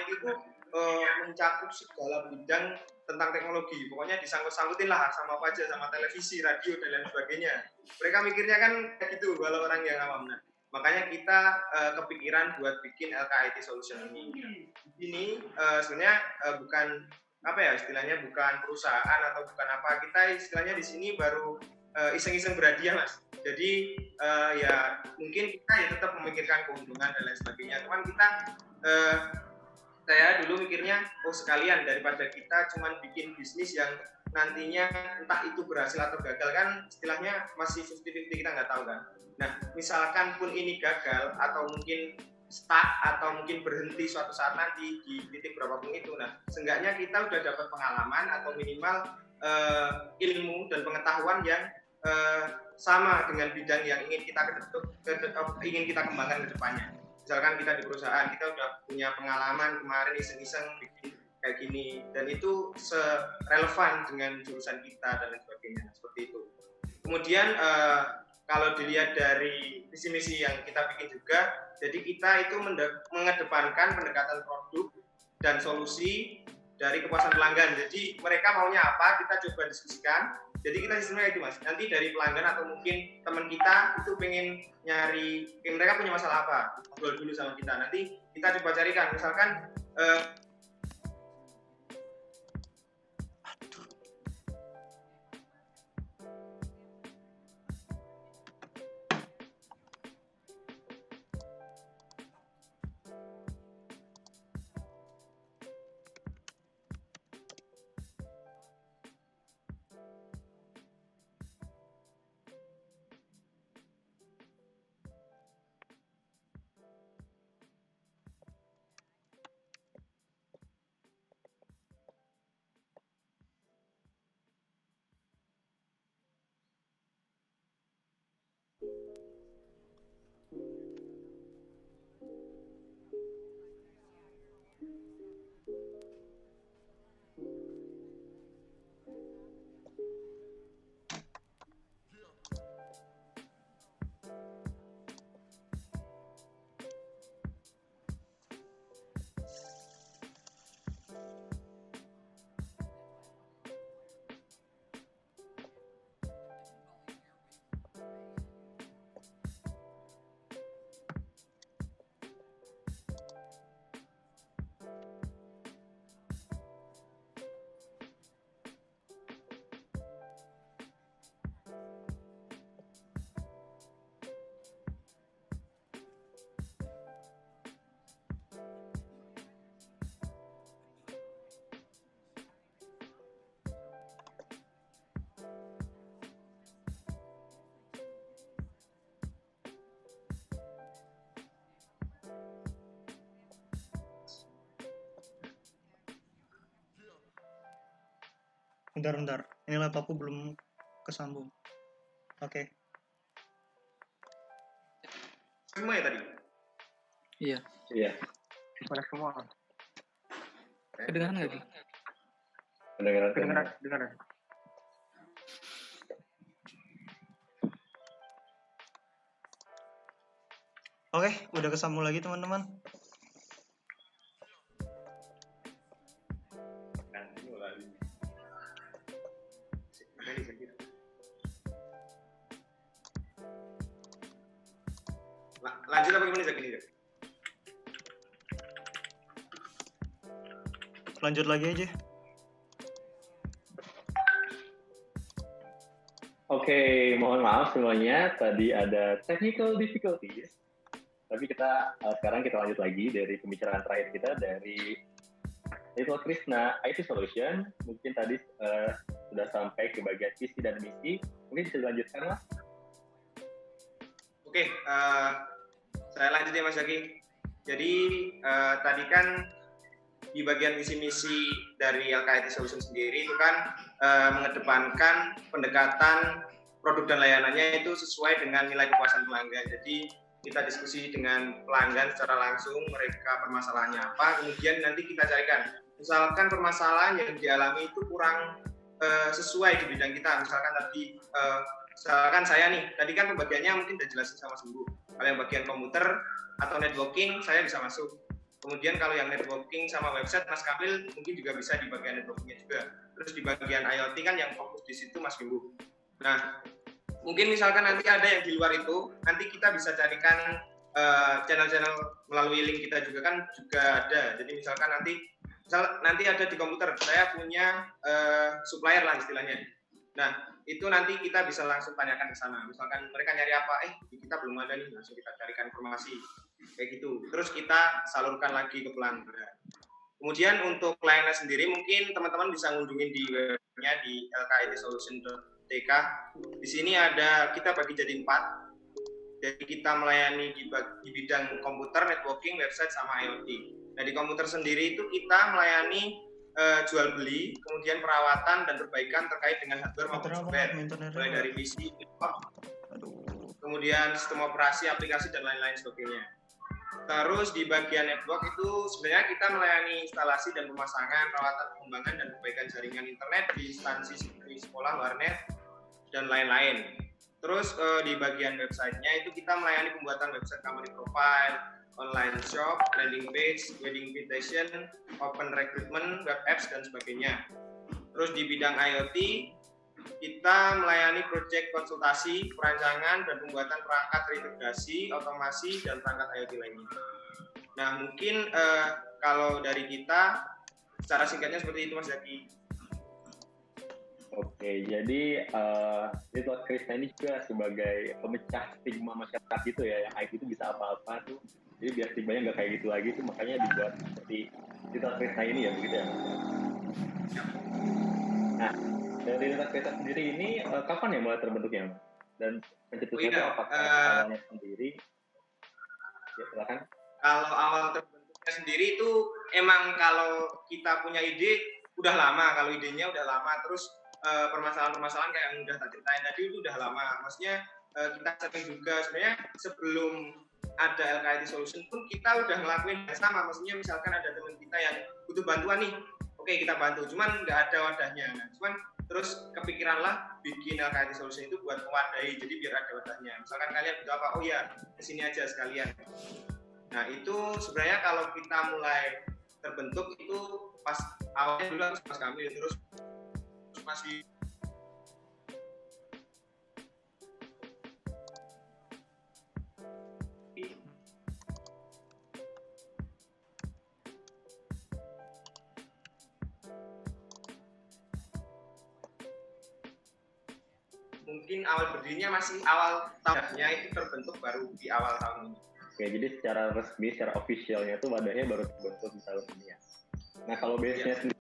IT itu mencakup segala bidang tentang teknologi. Pokoknya disangkut-sangkutin lah sama apa aja, sama televisi, radio dan lain sebagainya. Mereka mikirnya kan kayak gitu kalau orang yang awam. Nah, makanya kita kepikiran buat bikin LKIT Solution ini. Ini sebenarnya bukan apa ya istilahnya, bukan perusahaan atau bukan apa, kita istilahnya di sini baru iseng-iseng berhadiah Mas. Jadi ya mungkin kita ya tetap memikirkan keuntungan dan lain sebagainya. Cuman kita saya dulu mikirnya sekalian daripada kita cuman bikin bisnis yang nantinya entah itu berhasil atau gagal, kan istilahnya masih 50-50, kita nggak tahu kan. Nah misalkan pun ini gagal atau mungkin stuck atau mungkin berhenti suatu saat nanti di titik berapapun itu, nah seenggaknya kita udah dapat pengalaman atau minimal ilmu dan pengetahuan yang sama dengan bidang yang ingin kita kembangkan ke depannya. Misalkan kita di perusahaan, kita udah punya pengalaman kemarin iseng-iseng bikin kayak gini, dan itu serelevan dengan jurusan kita dan lain sebagainya, seperti itu. Kemudian kalau dilihat dari visi misi yang kita bikin juga, jadi kita itu mengedepankan pendekatan produk dan solusi dari kepuasan pelanggan. Jadi mereka maunya apa, kita coba diskusikan. Jadi kita sistemnya itu Mas, nanti dari pelanggan atau mungkin teman kita itu pengen nyari, mereka punya masalah apa, ngobrol dulu sama kita. Nanti kita coba carikan, misalkan Bentar. Ini laptopku belum kesambung. Oke. semua ya tadi? Iya. Pada semua. Kedengaran nggak sih? Kedengaran. Oke, udah kesambung lagi teman-teman. Lanjut apa gimana Zak ini? Lanjut lagi aja. Oke, mohon maaf semuanya, tadi ada technical difficulties. Tapi sekarang kita lanjut lagi dari pembicaraan terakhir kita dari Little Krishna IT Solution. Mungkin tadi sudah sampai ke bagian visi dan misi. Mungkin bisa dilanjutkan, Mas? Oke, saya lanjut ya Mas Zaki. Jadi tadi kan di bagian visi misi dari LKIT Solution sendiri itu kan mengedepankan pendekatan produk dan layanannya itu sesuai dengan nilai kepuasan pelanggan. Jadi kita diskusi dengan pelanggan secara langsung, mereka permasalahannya apa, kemudian nanti kita carikan. Misalkan permasalahan yang dialami itu kurang sesuai di bidang kita, misalkan saya nih, tadi kan pembagiannya mungkin udah jelasin sama Sembuh. Kalau yang bagian komputer atau networking saya bisa masuk. Kemudian kalau yang networking sama website, Mas Kamil mungkin juga bisa di bagian networkingnya juga. Terus di bagian IoT kan yang fokus di situ Mas Bimbu. Nah, mungkin misalkan nanti ada yang di luar itu, nanti kita bisa carikan channel-channel melalui link kita juga kan juga ada. Jadi misalkan nanti ada di komputer, saya punya supplier lah istilahnya. Nah, itu nanti kita bisa langsung tanyakan ke sana. Misalkan mereka nyari apa, kita belum ada nih, langsung kita carikan informasi kayak gitu. Terus kita salurkan lagi ke pelanggan. Kemudian untuk layanan sendiri mungkin teman-teman bisa ngunjungin di webnya di lkitsolution.tk. Di sini kita bagi jadi 4. Jadi kita melayani di bidang komputer, networking, website, sama IoT. Nah di komputer sendiri itu kita melayani jual beli, kemudian perawatan dan perbaikan terkait dengan hardware maupun software, mulai dari PC, kemudian sistem operasi, aplikasi dan lain-lain sebagainya. Terus di bagian network itu sebenarnya kita melayani instalasi dan pemasangan, perawatan, pengembangan dan perbaikan jaringan internet di instansi seperti sekolah, warnet dan lain-lain. Terus di bagian websitenya itu kita melayani pembuatan website company profile, online shop, landing page, wedding invitation, open recruitment, web apps dan sebagainya. Terus di bidang IoT kita melayani proyek konsultasi, perancangan dan pembuatan perangkat terintegrasi, otomasi dan perangkat IoT lainnya. Nah mungkin kalau dari kita secara singkatnya seperti itu Mas Zaki. Oke, jadi Little Krishna ini juga sebagai pemecah stigma masyarakat gitu ya, yang IT itu bisa apa-apa tuh. Jadi biar stigmanya nggak kayak gitu lagi tuh, makanya dibuat seperti Little Krishna ini ya, begitu ya. Nah, dari Little Krishna sendiri ini kapan ya mulai terbentuknya? Dan pencetusnya itu apakah awalnya sendiri? Ya, silakan. Kalau awal terbentuknya sendiri itu emang kalau kita punya ide udah lama, kalau idenya udah lama, terus permasalahan-permasalahan kayak yang udah tak ceritain tadi itu udah lama. Maksudnya kita sering juga sebenarnya sebelum ada LKIT Solution pun kita udah ngelakuin yang sama. Maksudnya misalkan ada teman kita yang butuh bantuan nih, oke kita bantu, cuman nggak ada wadahnya. Cuman terus kepikiranlah bikin LKIT Solution itu buat mewadahi, jadi biar ada wadahnya. Misalkan kalian butuh apa, oh ya kesini aja sekalian. Nah itu sebenarnya kalau kita mulai terbentuk itu pas awalnya dulu Mas Kamil, terus masih mungkin awal berdirinya masih awal tahunnya, itu terbentuk baru di awal tahun ini. Oke, jadi secara resmi, secara officialnya tuh wadahnya baru terbentuk di tahun ini ya. Nah kalau base-nya sendiri